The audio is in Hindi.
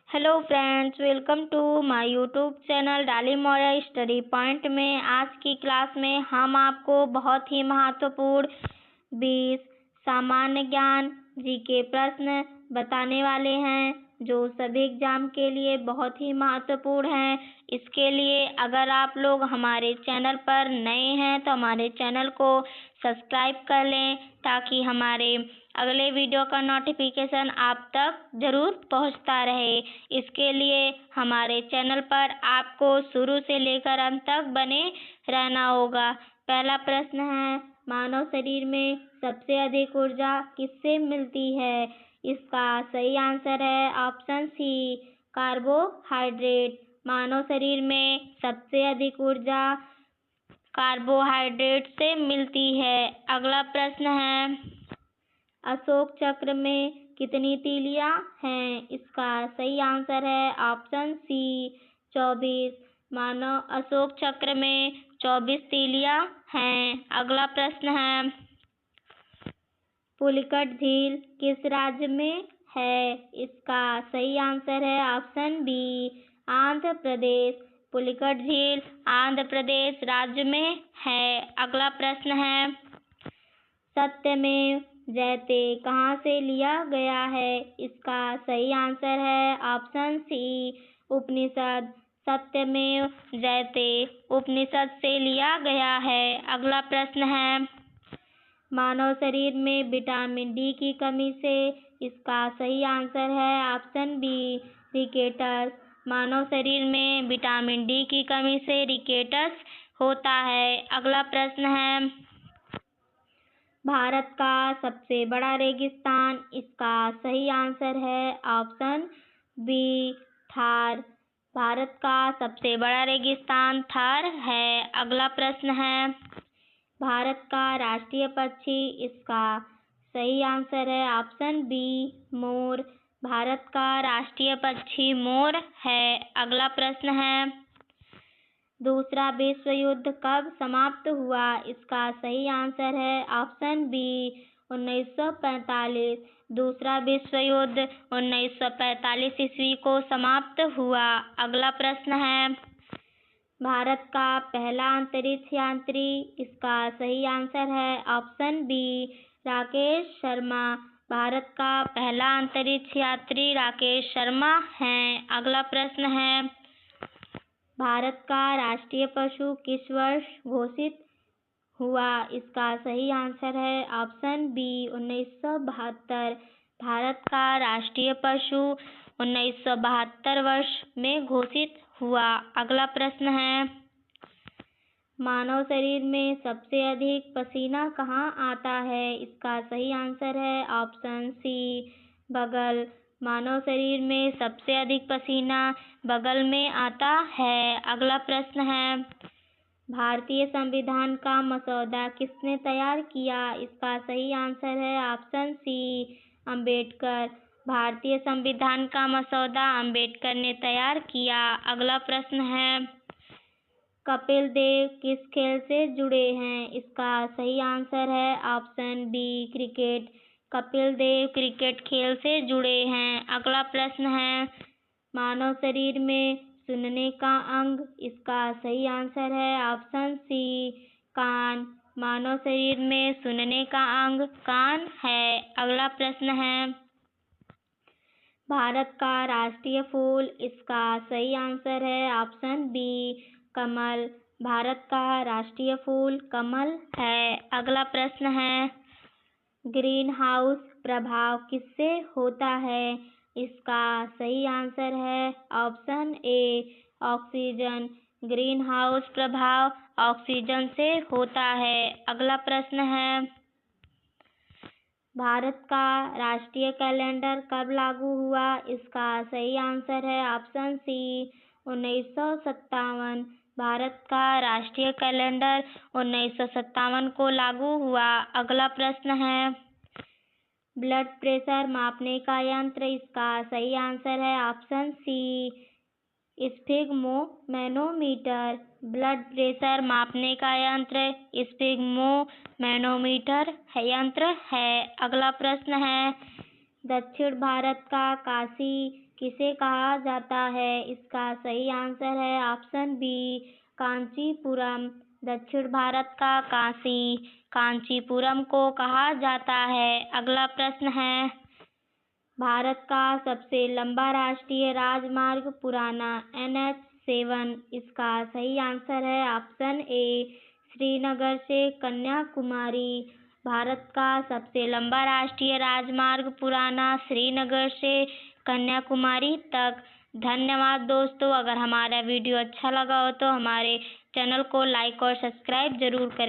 Hello friends, welcome to my YouTube channel Dali Maurya study point में। आज की क्लास में हम आपको बहुत ही महत्वपूर्ण 20 सामान्य ज्ञान जीके प्रश्न बताने वाले हैं, जो सभी एग्जाम के लिए बहुत ही महत्वपूर्ण हैं। इसके लिए अगर आप लोग हमारे चैनल पर नए हैं तो हमारे चैनल को सब्सक्राइब कर लें, ताकि हमारे अगले वीडियो का नोटिफिकेशन आप तक जरूर पहुंचता रहे। इसके लिए हमारे चैनल पर आपको शुरू से लेकर अंत तक बने रहना होगा। पहला प्रश्न है, मानव शरीर में सबसे अधिक ऊर्जा किससे मिलती है? इसका सही आंसर है ऑप्शन सी, कार्बोहाइड्रेट। मानव शरीर में सबसे अधिक ऊर्जा कार्बोहाइड्रेट से मिलती है। अगला प्रश्न है, अशोक चक्र में कितनी तीलियां हैं? इसका सही आंसर है ऑप्शन सी, 24। मानव अशोक चक्र में 24 तीलियां हैं। अगला प्रश्न है, पुलिकट झील किस राज्य में है? इसका सही आंसर है ऑप्शन बी, आंध्र प्रदेश। पुलिकट झील आंध्र प्रदेश राज्य में है। अगला प्रश्न है, सत्यमेव जयते कहाँ से लिया गया है? इसका सही आंसर है ऑप्शन सी, उपनिषद। सत्यमेव जयते उपनिषद से लिया गया है। अगला प्रश्न है, मानव शरीर में विटामिन डी की कमी से? इसका सही आंसर है ऑप्शन बी, रिकेटस। मानव शरीर में विटामिन डी की कमी से रिकेटस होता है। अगला प्रश्न है, भारत का सबसे बड़ा रेगिस्तान? इसका सही आंसर है ऑप्शन बी, थार। भारत का सबसे बड़ा रेगिस्तान थार है। अगला प्रश्न है, भारत का राष्ट्रीय पक्षी? इसका सही आंसर है ऑप्शन बी, मोर। भारत का राष्ट्रीय पक्षी मोर है। अगला प्रश्न है, दूसरा विश्व युद्ध कब समाप्त हुआ? इसका सही आंसर है ऑप्शन बी, 1945। दूसरा विश्व युद्ध 1945 ईस्वी को समाप्त हुआ। अगला प्रश्न है, भारत का पहला अंतरिक्ष यात्री? इसका सही आंसर है ऑप्शन बी, राकेश शर्मा। भारत का पहला अंतरिक्ष यात्री राकेश शर्मा हैं। अगला प्रश्न है, भारत का राष्ट्रीय पशु किस वर्ष घोषित हुआ? इसका सही आंसर है ऑप्शन बी, 1972। भारत का राष्ट्रीय पशु 1972 वर्ष में घोषित हुआ। अगला प्रश्न है, मानव शरीर में सबसे अधिक पसीना कहाँ आता है? इसका सही आंसर है ऑप्शन सी, बगल। मानव शरीर में सबसे अधिक पसीना बगल में आता है। अगला प्रश्न है, भारतीय संविधान का मसौदा किसने तैयार किया? इसका सही आंसर है ऑप्शन सी, अंबेडकर। भारतीय संविधान का मसौदा अंबेडकर ने तैयार किया। अगला प्रश्न है, कपिल देव किस खेल से जुड़े हैं? इसका सही आंसर है option B, cricket. Kapil Dev cricket खेल से जुड़े हैं। अगला प्रश्न है, मानव शरीर में सुनने का अंग? इसका सही आंसर है ऑप्शन सी, कान। मानव शरीर में सुनने का अंग कान है। अगला प्रश्न है, भारत का राष्ट्रीय फूल? इसका सही आंसर है ऑप्शन बी, कमल। भारत का राष्ट्रीय फूल कमल है। अगला प्रश्न है, ग्रीन हाउस प्रभाव किससे होता है? इसका सही आंसर है option A, oxygen. Green house प्रभाव ऑक्सीजन से होता है। अगला प्रश्न है, भारत का राष्ट्रीय कैलेंडर कब लागू हुआ? इसका सही आंसर है ऑप्शन सी, 1957। भारत का राष्ट्रीय कैलेंडर 1957 को लागू हुआ। अगला प्रश्न है, ब्लड प्रेशर मापने का यंत्र? इसका सही आंसर है option C, sphygmomanometer. Blood pressure मापने का यंत्र स्फिग्मोमैनोमीटर यंत्र है। अगला प्रश्न है, दक्षिण भारत का काशी किसे कहा जाता है? इसका सही आंसर है ऑप्शन बी कांचीपुरम। दक्षिण भारत का काशी कांचीपुरम को कहा जाता है। अगला प्रश्न है, भारत का सबसे लंबा राष्ट्रीय राजमार्ग पुराना NH7। इसका सही आंसर है ऑप्शन ए श्रीनगर से कन्याकुमारी। भारत का सबसे लंबा राष्ट्रीय राजमार्ग पुराना श्रीनगर से कन्याकुमारी तक। धन्यवाद दोस्तों। अगर हमारा वीडियो अच्छा लगा हो तो हमारे चैनल को लाइक और सब्सक्राइब जरूर करें।